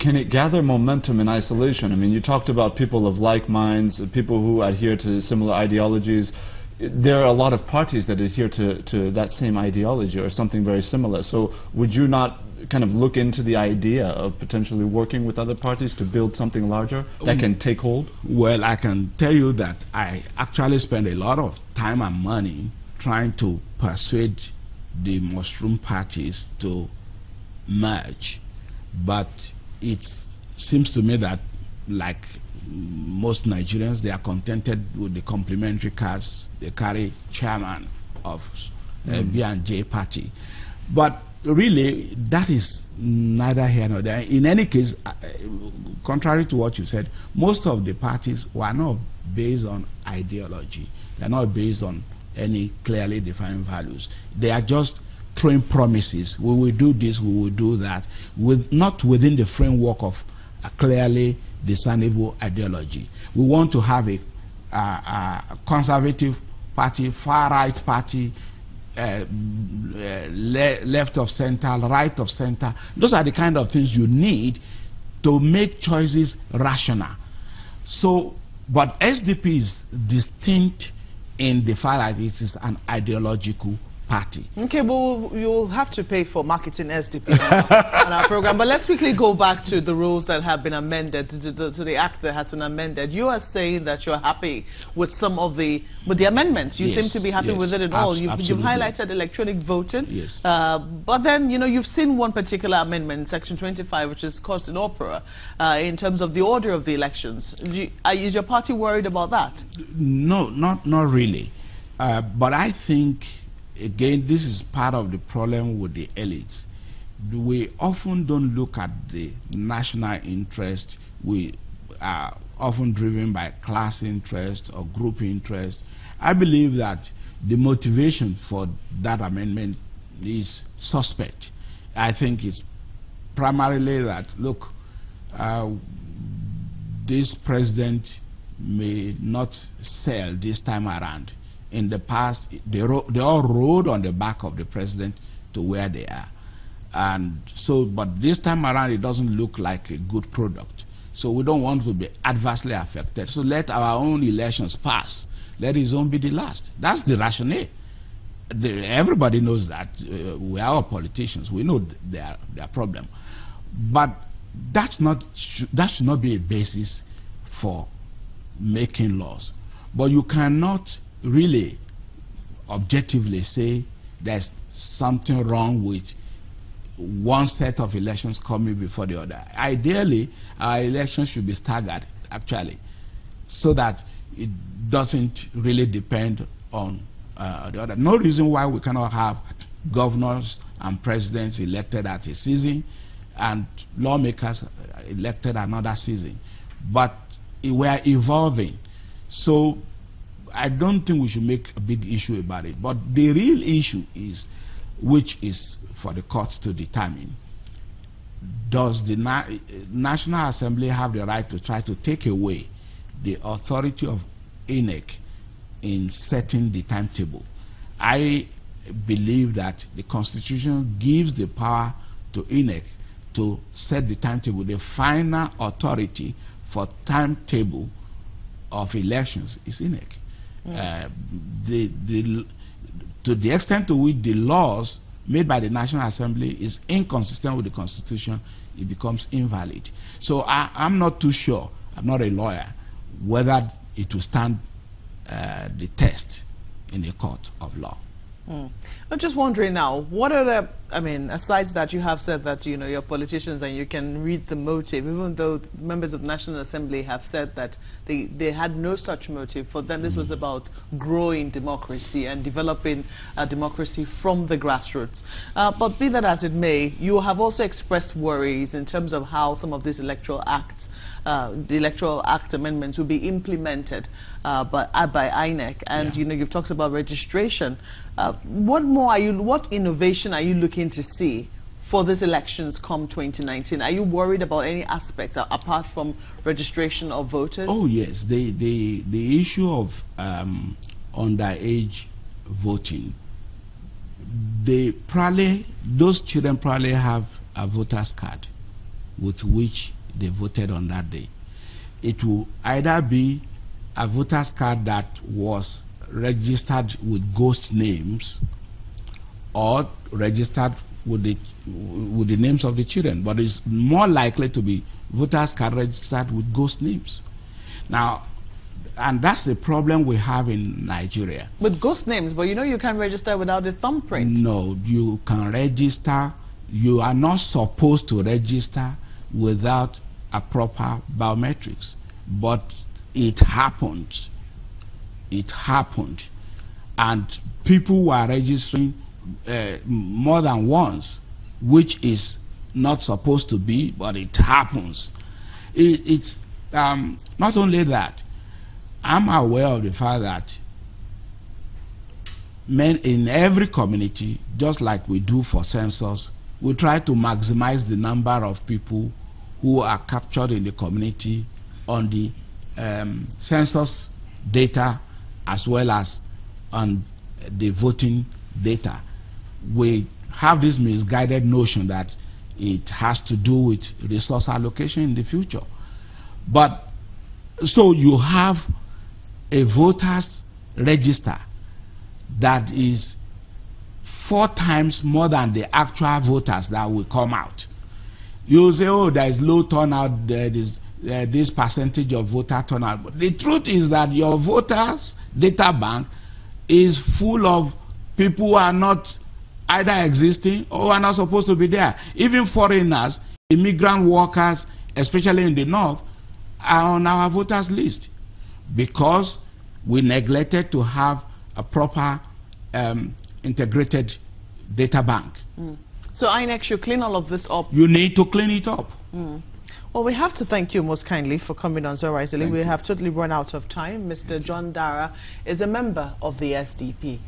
can it gather momentum in isolation? I mean, you talked about people of like minds, people who adhere to similar ideologies. There are a lot of parties that adhere to that same ideology or something very similar. So would you not kind of look into the idea of potentially working with other parties to build something larger that can take hold? Well, I can tell you that I actually spend a lot of time and money trying to persuade the mushroom parties to merge. But it seems to me that, like most Nigerians, they are contented with the complementary cards they carry, chairman of B&J party. But really, that is neither here nor there. In any case, contrary to what you said, most of the parties were not based on ideology. They are not based on any clearly defined values. They are just throwing promises. We will do this, we will do that, not within the framework of a clearly discernible ideology. We want to have a conservative party, far-right party, left of center, right of center. Those are the kind of things you need to make choices rational. So, but SDP is distinct in the fact that it is an ideological party. Okay, well, you'll have to pay for marketing SDP on our program. But let's quickly go back to the rules that have been amended, to the act that has been amended. You are saying that you're happy with some of the amendments. You seem to be happy with it at all. You've highlighted electronic voting. Yes. But then, you know, you've seen one particular amendment, Section 25, which has caused an uproar in terms of the order of the elections. Is your party worried about that? No, not really. But I think, again, this is part of the problem with the elites. We often don't look at the national interest. We are often driven by class interest or group interest. I believe that the motivation for that amendment is suspect. I think it's primarily that, look, this president may not sell this time around. In the past, they all rode on the back of the president to where they are. And so, but this time around, it doesn't look like a good product. So we don't want to be adversely affected. So let our own elections pass. Let his own be the last. That's the rationale. Everybody knows that. We are all politicians. We know their problem. But that should not be a basis for making laws. But you cannot really objectively say there's something wrong with one set of elections coming before the other. Ideally, our elections should be staggered, actually, so that it doesn't really depend on the other. No reason why we cannot have governors and presidents elected at a season and lawmakers elected another season. But we're evolving. So I don't think we should make a big issue about it. But the real issue is, which is for the court to determine, does the National Assembly have the right to try to take away the authority of INEC in setting the timetable? I believe that the Constitution gives the power to INEC to set the timetable. The final authority for timetable of elections is INEC. To the extent to which the laws made by the National Assembly is inconsistent with the Constitution, it becomes invalid. So I'm not too sure, I'm not a lawyer, whether it will stand the test in a court of law. I'm just wondering now, what are the, I mean, aside that you have said that, you know, you're politicians and you can read the motive, even though members of the National Assembly have said that they had no such motive. For them, this was about growing democracy and developing a democracy from the grassroots. But be that as it may, you have also expressed worries in terms of how some of these electoral acts, the Electoral Act amendments will be implemented by INEC, and you know, you've talked about registration. What innovation are you looking to see for these elections come 2019? Are you worried about any aspect apart from registration of voters? Oh yes, the issue of underage voting. Those children probably have a voter's card. with which they voted on that day. It will either be a voter's card that was registered with ghost names or registered with the names of the children, but it's more likely to be voters card registered with ghost names. Now, and that's the problem we have in Nigeria. With ghost names, but you know you can register without a thumbprint. No, you can register. You are not supposed to register without a proper biometrics. But it happened. It happened. And people were registering more than once, which is not supposed to be, but it happens. It's not only that. I'm aware of the fact that in every community, just like we do for census, we try to maximize the number of people who are captured in the community on the census data as well as on the voting data. We have this misguided notion that it has to do with resource allocation in the future. But so you have a voters register that is 4 times more than the actual voters that will come out. You say, oh, there is low turnout, there is this percentage of voter turnout. But the truth is that your voters data bank is full of people who are not either existing or are not supposed to be there. Even foreigners, immigrant workers, especially in the north, are on our voters list because we neglected to have a proper integrated data bank. So INEC should clean all of this up. You need to clean it up. Well, we have to thank you most kindly for coming on Zora Easily. We have totally run out of time. Mr. John Dara is a member of the SDP.